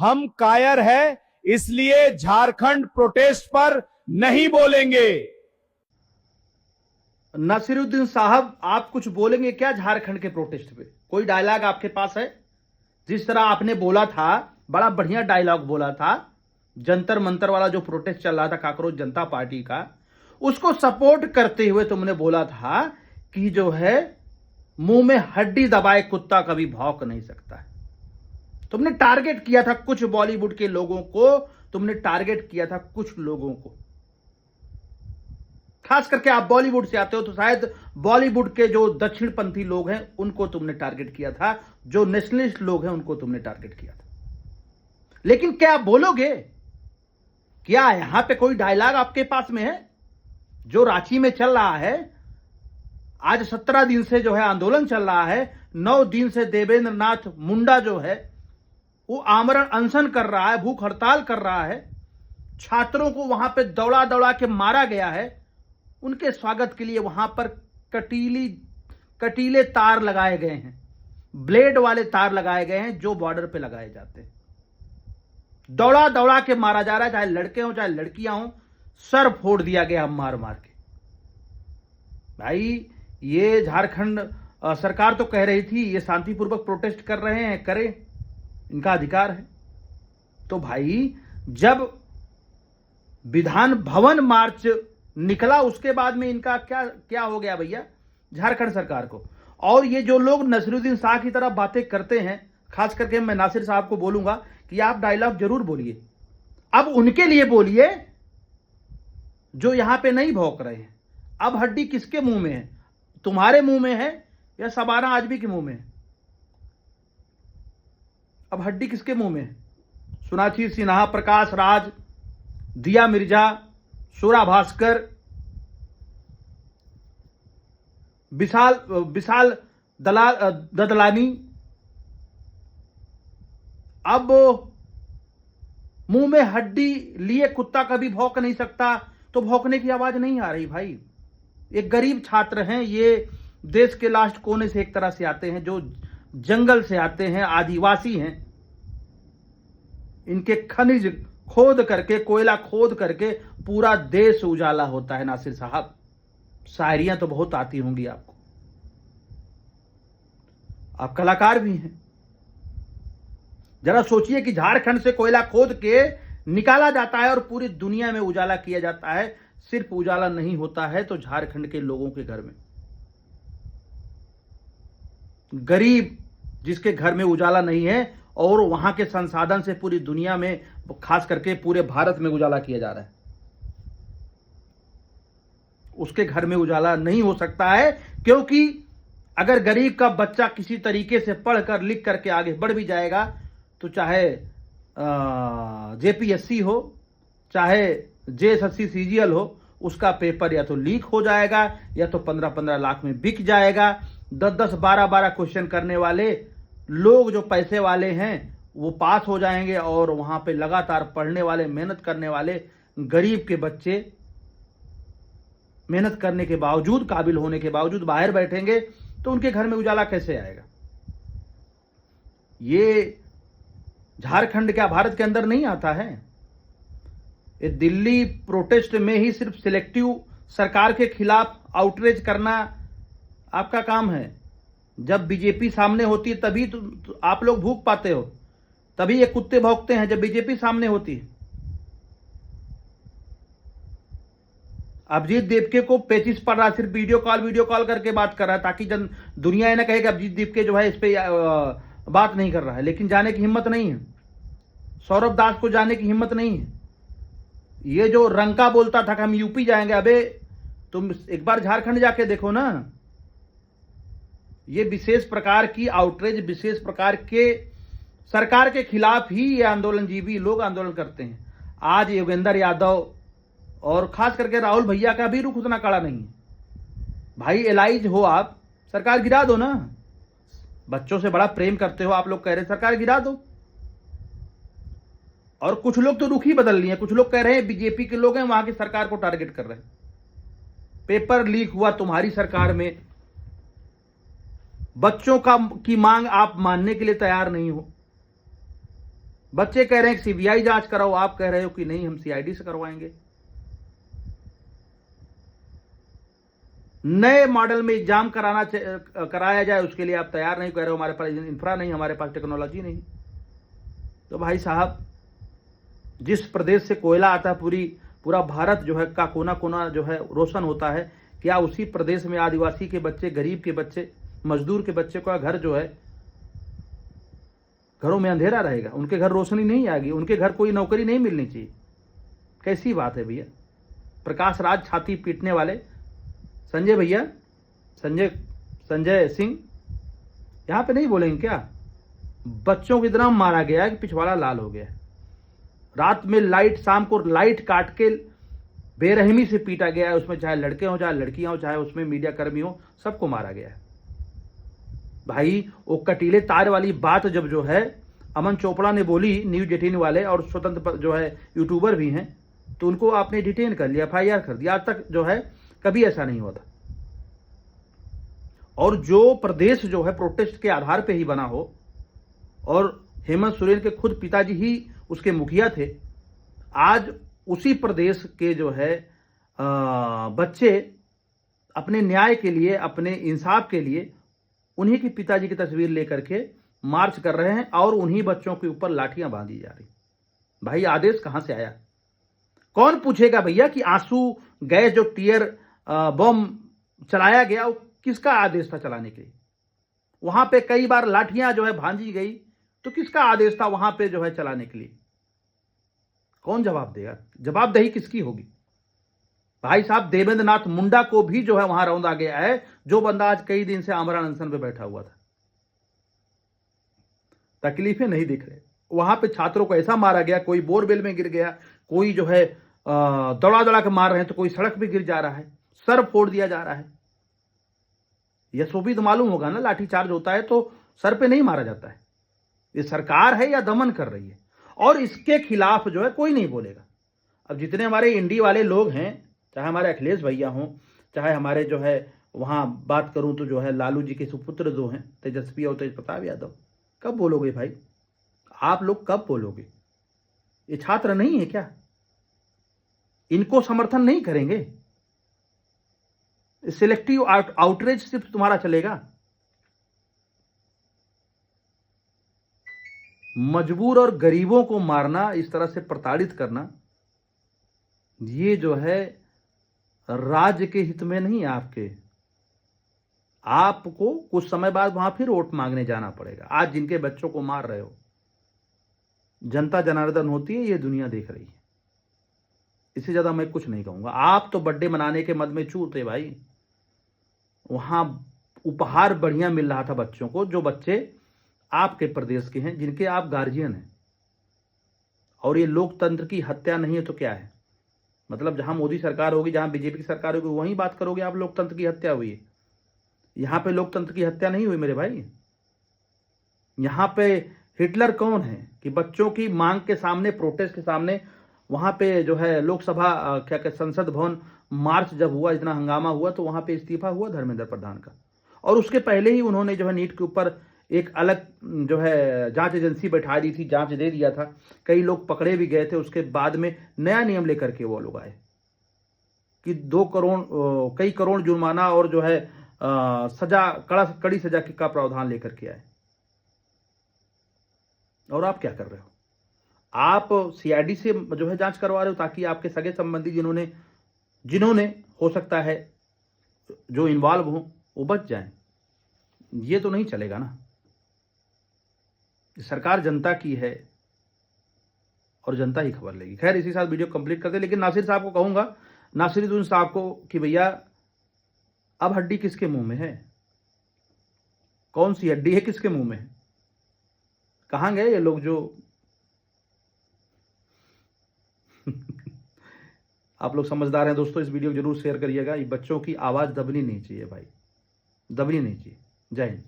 हम कायर है, इसलिए झारखंड प्रोटेस्ट पर नहीं बोलेंगे। नसीरुद्दीन साहब, आप कुछ बोलेंगे क्या झारखंड के प्रोटेस्ट पे? कोई डायलॉग आपके पास है? जिस तरह आपने बोला था, बड़ा बढ़िया डायलॉग बोला था, जंतर मंतर वाला जो प्रोटेस्ट चल रहा था काकरोच जनता पार्टी का, उसको सपोर्ट करते हुए तुमने बोला था कि जो है मुंह में हड्डी दबाए कुत्ता कभी भौंक नहीं सकता है। तुमने टारगेट किया था कुछ बॉलीवुड के लोगों को, तुमने टारगेट किया था कुछ लोगों को, खास करके आप बॉलीवुड से आते हो तो शायद बॉलीवुड के जो दक्षिणपंथी लोग हैं उनको तुमने टारगेट किया था, जो नेशनलिस्ट लोग हैं उनको तुमने टारगेट किया था। लेकिन क्या आप बोलोगे? क्या यहां पे कोई डायलॉग आपके पास में है? जो रांची में चल रहा है, आज 17 दिन से जो है आंदोलन चल रहा है, 9 दिन से देवेंद्र नाथ मुंडा जो है वो आमरण अनशन कर रहा है, भूख हड़ताल कर रहा है, छात्रों को वहां पे दौड़ा दौड़ा के मारा गया है, उनके स्वागत के लिए वहां पर कटीले तार लगाए गए हैं, ब्लेड वाले तार लगाए गए हैं जो बॉर्डर पे लगाए जाते हैं। दौड़ा दौड़ा के मारा जा रहा है, चाहे लड़के हो चाहे लड़कियां हो, सर फोड़ दिया गया मार मार के। भाई ये झारखंड सरकार तो कह रही थी ये शांतिपूर्वक प्रोटेस्ट कर रहे हैं, करें, इनका अधिकार है। तो भाई जब विधान भवन मार्च निकला उसके बाद में इनका क्या क्या हो गया भैया झारखंड सरकार को? और ये जो लोग नसीरुद्दीन शाह की तरह बातें करते हैं, खास करके मैं नासिर साहब को बोलूंगा कि आप डायलॉग जरूर बोलिए, अब उनके लिए बोलिए जो यहां पे नहीं भौंक रहे हैं। अब हड्डी किसके मुंह में है? तुम्हारे मुंह में है या शबाना आजमी के मुंह में है? अब हड्डी किसके मुंह में है? सोनाक्षी सिन्हा, प्रकाश राज, दिया मिर्जा, सूरा भास्कर, विशाल ददलानी। अब मुंह में हड्डी लिए कुत्ता कभी भौंक नहीं सकता, तो भौंकने की आवाज नहीं आ रही भाई। एक गरीब छात्र हैं, ये देश के लास्ट कोने से एक तरह से आते हैं, जो जंगल से आते हैं, आदिवासी हैं, इनके खनिज खोद करके, कोयला खोद करके पूरा देश उजाला होता है। नासिर साहब, शायरियां तो बहुत आती होंगी आपको, आप कलाकार भी हैं। जरा सोचिए कि झारखंड से कोयला खोद के निकाला जाता है और पूरी दुनिया में उजाला किया जाता है। सिर्फ उजाला नहीं होता है तो झारखंड के लोगों के घर में, गरीब जिसके घर में उजाला नहीं है और वहां के संसाधन से पूरी दुनिया में, खास करके पूरे भारत में उजाला किया जा रहा है, उसके घर में उजाला नहीं हो सकता है। क्योंकि अगर गरीब का बच्चा किसी तरीके से पढ़कर लिख करके आगे बढ़ भी जाएगा तो चाहे जेपीएससी हो चाहे जेएसएससी सीजीएल हो, उसका पेपर या तो लीक हो जाएगा या तो 15-15 लाख में बिक जाएगा। 10-10, 12-12 क्वेश्चन करने वाले लोग जो पैसे वाले हैं वो पास हो जाएंगे और वहां पे लगातार पढ़ने वाले, मेहनत करने वाले गरीब के बच्चे मेहनत करने के बावजूद, काबिल होने के बावजूद बाहर बैठेंगे, तो उनके घर में उजाला कैसे आएगा? ये झारखंड क्या भारत के अंदर नहीं आता है? ये दिल्ली प्रोटेस्ट में ही सिर्फ सिलेक्टिव सरकार के खिलाफ आउटरीच करना आपका काम है। जब बीजेपी सामने होती है तभी तो आप लोग भूख पाते हो, तभी ये कुत्ते भौंकते हैं जब बीजेपी सामने होती है। अभिजीत देवके को पेचिस पड़ रहा, सिर्फ वीडियो कॉल करके बात कर रहा है ताकि दुनिया ये ना कहे कि अभिजीत देवके जो है इस पे बात नहीं कर रहा है, लेकिन जाने की हिम्मत नहीं है। सौरभ दास को जाने की हिम्मत नहीं है। ये जो रंका बोलता था कि हम यूपी जाएंगे, अबे तुम एक बार झारखंड जाके देखो ना। ये विशेष प्रकार की आउटरीच, विशेष प्रकार के सरकार के खिलाफ ही ये आंदोलनजीवी लोग आंदोलन करते हैं। आज योगेंद्र यादव और खास करके राहुल भैया का भी रुख उतना कड़ा नहीं है। भाई एलाइज हो आप, सरकार गिरा दो ना। बच्चों से बड़ा प्रेम करते हो आप लोग, कह रहे सरकार गिरा दो। और कुछ लोग तो रुख ही बदल लिए, कुछ लोग कह रहे हैं बीजेपी के लोग हैं वहां की सरकार को टारगेट कर रहे हैं। पेपर लीक हुआ तुम्हारी सरकार में, बच्चों की मांग आप मानने के लिए तैयार नहीं हो। बच्चे कह रहे हैं कि सीबीआई जांच कराओ, आप कह रहे हो कि नहीं हम सीआईडी से करवाएंगे। नए मॉडल में एग्जाम कराया जाए उसके लिए आप तैयार नहीं, कह रहे हो हमारे पास इंफ्रा नहीं, हमारे पास टेक्नोलॉजी नहीं। तो भाई साहब, जिस प्रदेश से कोयला आता है पूरा भारत जो है का कोना कोना जो है रोशन होता है, क्या उसी प्रदेश में आदिवासी के बच्चे, गरीब के बच्चे, मजदूर के बच्चे का घर जो है, घरों में अंधेरा रहेगा, उनके घर रोशनी नहीं आएगी, उनके घर कोई नौकरी नहीं मिलनी चाहिए? कैसी बात है भैया? प्रकाश राज छाती पीटने वाले संजय भैया, संजय सिंह यहां पे नहीं बोलेंगे क्या? बच्चों को इतना मारा गया है कि पिछवाड़ा लाल हो गया। रात में लाइट, शाम को लाइट काट के बेरहमी से पीटा गया है, उसमें चाहे लड़के हो चाहे लड़कियां हो, चाहे उसमें मीडिया कर्मी हो, सबको मारा गया है। भाई वो कटीले तार वाली बात जब जो है अमन चोपड़ा ने बोली, न्यूज 18 वाले और स्वतंत्र जो है यूट्यूबर भी हैं, तो उनको आपने डिटेन कर लिया, FIR कर दिया। आज तक जो है कभी ऐसा नहीं हुआ था। और जो प्रदेश जो है प्रोटेस्ट के आधार पे ही बना हो, और हेमंत सोरेन के खुद पिताजी ही उसके मुखिया थे, आज उसी प्रदेश के जो है बच्चे अपने न्याय के लिए, अपने इंसाफ के लिए उन्हीं की पिताजी की तस्वीर लेकर के मार्च कर रहे हैं, और उन्हीं बच्चों के ऊपर लाठियां बांधी जा रही। भाई आदेश कहां से आया? कौन पूछेगा भैया कि आंसू गैस जो टीयर बम चलाया गया वो किसका आदेश था चलाने के लिए? वहां पे कई बार लाठियां जो है भांजी गई, तो किसका आदेश था वहां पे जो है चलाने के लिए? कौन जवाब देगा? जवाबदेही किसकी होगी? भाई साहब, देवेंद्र नाथ मुंडा को भी जो है वहां रौंदा गया है, जो बंदा आज कई दिन से आमरण अनशन पे बैठा हुआ था। तकलीफें नहीं दिख रहे। वहां पे छात्रों को ऐसा मारा गया, कोई बोरवेल में गिर गया, कोई जो है दौड़ा दौड़ा के मार रहे हैं, तो कोई सड़क पे गिर जा रहा है, सर फोड़ दिया जा रहा है। यह सोबी तो मालूम होगा ना, लाठीचार्ज होता है तो सर पे नहीं मारा जाता है। ये सरकार है या दमन कर रही है, और इसके खिलाफ जो है कोई नहीं बोलेगा। अब जितने हमारे इंडी वाले लोग हैं, चाहे हमारे अखिलेश भैया हों, चाहे हमारे जो है वहां बात करूं तो जो है लालू जी के सुपुत्र जो हैं तेजस्वी और तेज प्रताप यादव, कब बोलोगे भाई? आप लोग कब बोलोगे? ये छात्र नहीं है क्या? इनको समर्थन नहीं करेंगे? सिलेक्टिव आउटरीच सिर्फ तुम्हारा चलेगा? मजबूर और गरीबों को मारना, इस तरह से प्रताड़ित करना, ये जो है राज्य के हित में नहीं है आपके। आपको कुछ समय बाद वहां फिर वोट मांगने जाना पड़ेगा। आज जिनके बच्चों को मार रहे हो, जनता जनार्दन होती है, ये दुनिया देख रही है। इससे ज्यादा मैं कुछ नहीं कहूंगा। आप तो बर्थडे मनाने के मद में चूर थे भाई। वहां उपहार बढ़िया मिल रहा था बच्चों को, जो बच्चे आपके प्रदेश के हैं, जिनके आप गार्जियन हैं। और ये लोकतंत्र की हत्या नहीं है तो क्या है? मतलब जहां मोदी सरकार होगी, जहां बीजेपी की सरकार होगी, वहीं बात करोगे आप लोकतंत्र की हत्या हुई है। यहां पे लोकतंत्र की हत्या नहीं हुई मेरे भाई। यहां पे हिटलर कौन है कि बच्चों की मांग के सामने, प्रोटेस्ट के सामने, वहां पे जो है लोकसभा क्या कहते, संसद भवन मार्च जब हुआ, इतना हंगामा हुआ, तो वहां पे इस्तीफा हुआ धर्मेंद्र प्रधान का। और उसके पहले ही उन्होंने जो है नीट के ऊपर एक अलग जो है जांच एजेंसी बैठा दी थी, जांच दे दिया था। कई लोग पकड़े भी गए थे। उसके बाद में नया नियम लेकर के वो लोग आए कि 2 करोड़ कई करोड़ जुर्माना और जो है सजा, कड़ी सजा का प्रावधान लेकर के आए। और आप क्या कर रहे हो? आप सीआईडी से जो है जांच करवा रहे हो, ताकि आपके सगे संबंधी जिन्होंने हो सकता है जो इन्वॉल्व हो वो बच जाएं। ये तो नहीं चलेगा ना। सरकार जनता की है और जनता ही खबर लेगी। खैर, इसी साथ वीडियो कंप्लीट करते, लेकिन नासिर साहब को कहूंगा, नासिरुद्दीन साहब को, कि भैया अब हड्डी किसके मुंह में है? कौन सी हड्डी है किसके मुंह में है? कहां गए ये लोग जो आप लोग समझदार हैं दोस्तों। इस वीडियो को जरूर शेयर करिएगा। ये बच्चों की आवाज दबनी नहीं चाहिए भाई, दबनी नहीं चाहिए। जय हिंद।